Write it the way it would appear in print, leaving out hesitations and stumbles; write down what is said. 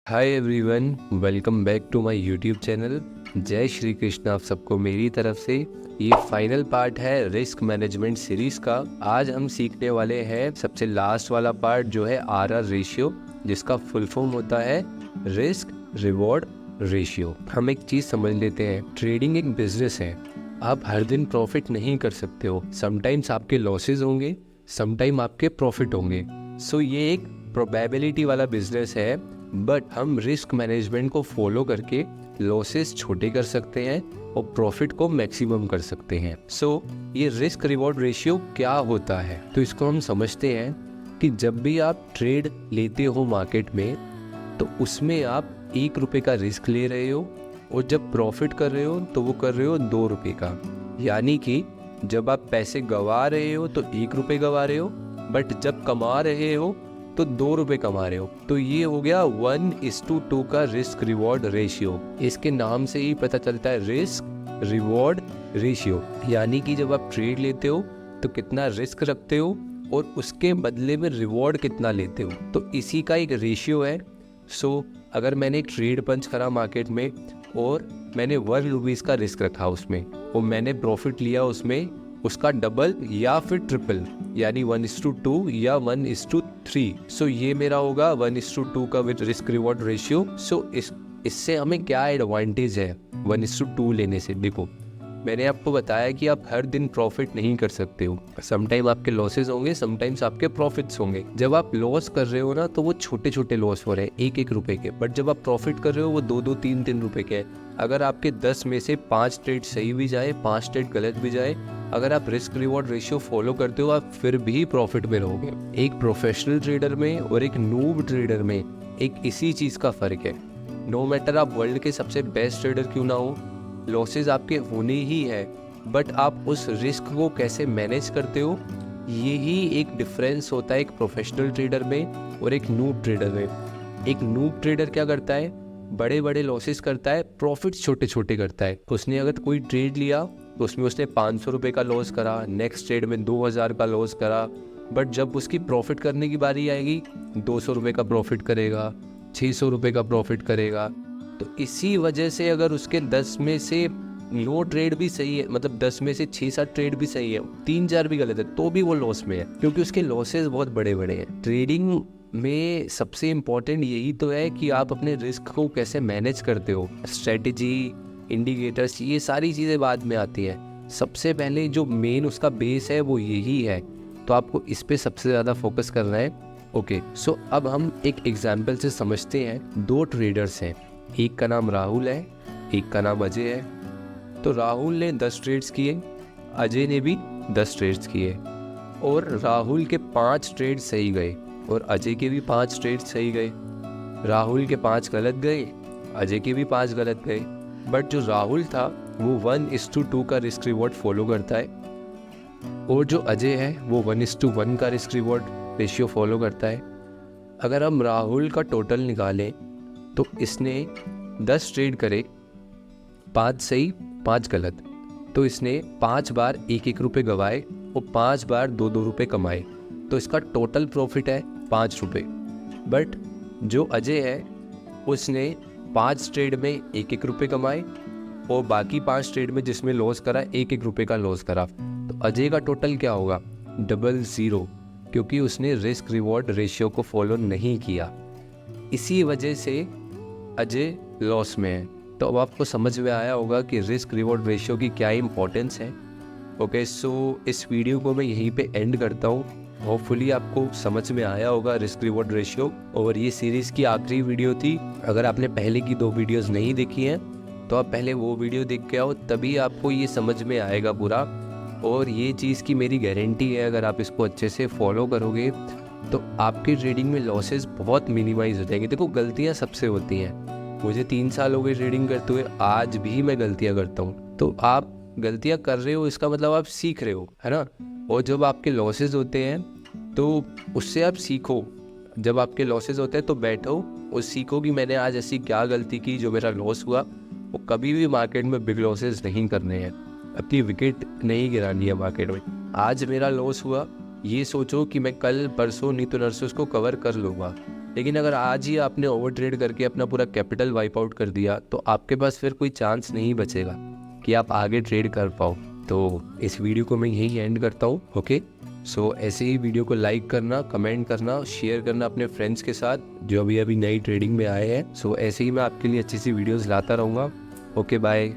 Hi everyone, welcome back to my YouTube channel. जय श्री कृष्ण आप सबको मेरी तरफ से। ये फाइनल पार्ट है रिस्क मैनेजमेंट सीरीज़ का। आज हम सीखने वाले हैं सबसे लास्ट वाला पार्ट जो है आरआर रेशियो, जिसका फुल फॉर्म होता है रिस्क रिवॉर्ड रेशियो। हम एक चीज़ समझ लेते हैं, ट्रेडिंग एक बिजनेस है। आप हर दिन प्रॉफिट नहीं कर सकते हो। समटाइम्स आपके लॉसेज होंगे, समटाइम आपके प्रॉफिट होंगे। सो ये एक प्रोबेबिलिटी वाला बिजनेस है, बट हम रिस्क मैनेजमेंट को फॉलो करके लॉसेस छोटे कर सकते हैं और प्रॉफिट को मैक्सिमम कर सकते हैं। सो ये रिस्क रिवॉर्ड रेशियो क्या होता है, तो इसको हम समझते हैं कि जब भी आप ट्रेड लेते हो मार्केट में, तो उसमें आप 1 रुपये का रिस्क ले रहे हो और जब प्रॉफिट कर रहे हो तो वो कर रहे हो 2 रुपये का। यानी कि जब आप पैसे गंवा रहे हो तो 1 रुपये गंवा रहे हो, बट जब कमा रहे हो तो 2 रुपये कमा रहे हो। तो ये हो गया 1:2 का रिस्क रिवॉर्ड रेशियो। इसके नाम से ही पता चलता है रिस्क रिवॉर्ड रेशियो। यानी कि जब आप ट्रेड लेते हो तो कितना रिस्क रखते हो और उसके बदले में रिवॉर्ड कितना लेते हो, तो इसी का एक रेशियो है। सो अगर मैंने ट्रेड पंच करा मार्केट में और मैंने 1 रुपीज़ का रिस्क रखा उसमें और मैंने प्रॉफिट लिया उसमें उसका डबल या फिर ट्रिपल, यानी 1:2 या 1:3। सो ये मेरा होगा 1:2 का विद रिस्क रिवॉर्ड रेशियो। सो इससे हमें क्या एडवांटेज है 1:2 लेने से? देखो, मैंने आपको बताया कि आप हर दिन प्रॉफिट नहीं कर सकते हो। समटाइम आपके लॉसेस होंगे, समटाइम्स आपके प्रॉफिट्स होंगे। जब आप लॉस कर रहे हो ना, तो वो छोटे छोटे लॉस हो रहे हैं 1-1 रुपए के, बट जब आप प्रॉफिट कर रहे हो वो 2-2, 3-3 रुपए के। अगर आपके 10 में से 5 ट्रेड सही भी जाए, 5 ट्रेड गलत भी जाए, अगर आप रिस्क रिवॉर्ड रेशियो फॉलो करते हो, आप फिर भी प्रॉफिट में रहोगे। एक प्रोफेशनल ट्रेडर में और एक नूब ट्रेडर में एक इसी चीज़ का फ़र्क है। नो मैटर आप वर्ल्ड के सबसे बेस्ट ट्रेडर क्यों ना हो, लॉसेस आपके होने ही है, बट आप उस रिस्क को कैसे मैनेज करते हो, यही एक डिफरेंस होता है एक प्रोफेशनल ट्रेडर में और एक नूब ट्रेडर में। एक नूब ट्रेडर क्या करता है, बड़े बड़े लॉसेस करता है, प्रॉफिट्स छोटे छोटे करता है। उसने अगर कोई ट्रेड लिया तो उसमें उसने 500 रुपये का लॉस करा, नेक्स्ट ट्रेड में 2000 का लॉस करा, बट जब उसकी प्रॉफिट करने की बारी आएगी 200 रुपये का प्रॉफिट करेगा, 600 रुपये का प्रॉफिट करेगा। तो इसी वजह से अगर उसके 10 में से 9 ट्रेड भी सही है, मतलब 10 में से 6-7 ट्रेड भी सही है, 3-4 भी गलत है, तो भी वो लॉस में है, क्योंकि उसके लॉसेस बहुत बड़े बड़े हैं। ट्रेडिंग में सबसे इम्पोर्टेंट यही तो है कि आप अपने रिस्क को कैसे मैनेज करते हो। स्ट्रेटेजी, इंडिकेटर्स, ये सारी चीज़ें बाद में आती है। सबसे पहले जो मेन उसका बेस है वो यही है, तो आपको इस पे सबसे ज़्यादा फोकस करना है। ओके, सो अब हम एक एग्जाम्पल से समझते हैं। 2 ट्रेडर्स हैं, एक का नाम राहुल है, एक का नाम अजय है। तो राहुल ने 10 ट्रेड्स किए, अजय ने भी 10 ट्रेड्स किए, और राहुल के 5 ट्रेड सही गए और अजय के भी 5 ट्रेड सही गए। राहुल के 5 गलत गए, अजय के भी 5 गलत गए, बट जो राहुल था वो 1:2 का रिस्क रिवॉर्ड फॉलो करता है, और जो अजय है वो 1:1 का रिस्क रिवॉर्ड रेशियो फॉलो करता है। अगर हम राहुल का टोटल निकालें तो इसने 10 ट्रेड करे, 5 सही 5 गलत, तो इसने 5 बार 1-1 रुपये गंवाए और 5 बार 2-2 रुपये कमाए। तो इसका टोटल प्रॉफिट है 5 रुपये। बट जो अजय है उसने 5 ट्रेड में 1-1 रुपये कमाए और बाकी 5 ट्रेड में जिसमें लॉस करा 1-1 रुपये का लॉस करा। तो अजय का टोटल क्या होगा? 0, क्योंकि उसने रिस्क रिवॉर्ड रेशियो को फॉलो नहीं किया। इसी वजह से अजय लॉस में है। तो अब आपको समझ में आया होगा कि रिस्क रिवॉर्ड रेशियो की क्या इंपॉर्टेंस है। ओके, सो इस वीडियो को मैं यहीं पे एंड करता हूँ। होपफुली आपको समझ में आया होगा रिस्क रिवॉर्ड रेशियो, और ये सीरीज़ की आखिरी वीडियो थी। अगर आपने पहले की 2 वीडियोस नहीं देखी हैं तो आप पहले वो वीडियो देख के आओ, तभी आपको ये समझ में आएगा पूरा। और ये चीज़ की मेरी गारंटी है, अगर आप इसको अच्छे से फॉलो करोगे तो आपकी ट्रेडिंग में लॉसेस बहुत मिनिमाइज हो जाएंगे। देखो, गलतियाँ सबसे होती हैं। मुझे 3 साल हो गए ट्रेडिंग करते हुए, आज भी मैं गलतियाँ करता हूँ। तो आप गलतियाँ कर रहे हो, इसका मतलब आप सीख रहे हो, है ना। और जब आपके लॉसेस होते हैं तो उससे आप सीखो। जब आपके लॉसेस होते हैं तो बैठो और सीखो कि मैंने आज ऐसी क्या गलती की जो मेरा लॉस हुआ। वो कभी भी मार्केट में बिग लॉसेस नहीं करने हैं, अपनी विकेट नहीं गिरानी है मार्केट में। आज मेरा लॉस हुआ, ये सोचो कि मैं कल परसों नहीं तो नरसों उसको कवर कर लूँगा। लेकिन अगर आज ही आपने ओवर ट्रेड करके अपना पूरा कैपिटल वाइप आउट कर दिया तो आपके पास फिर कोई चांस नहीं बचेगा कि आप आगे ट्रेड कर पाओ। तो इस वीडियो को मैं यही एंड करता हूँ। ओके, सो ऐसे ही वीडियो को लाइक करना, कमेंट करना, शेयर करना अपने फ्रेंड्स के साथ जो अभी नई ट्रेडिंग में आए हैं। सो ऐसे ही मैं आपके लिए अच्छी सी वीडियोस लाता रहूँगा। Okay, bye.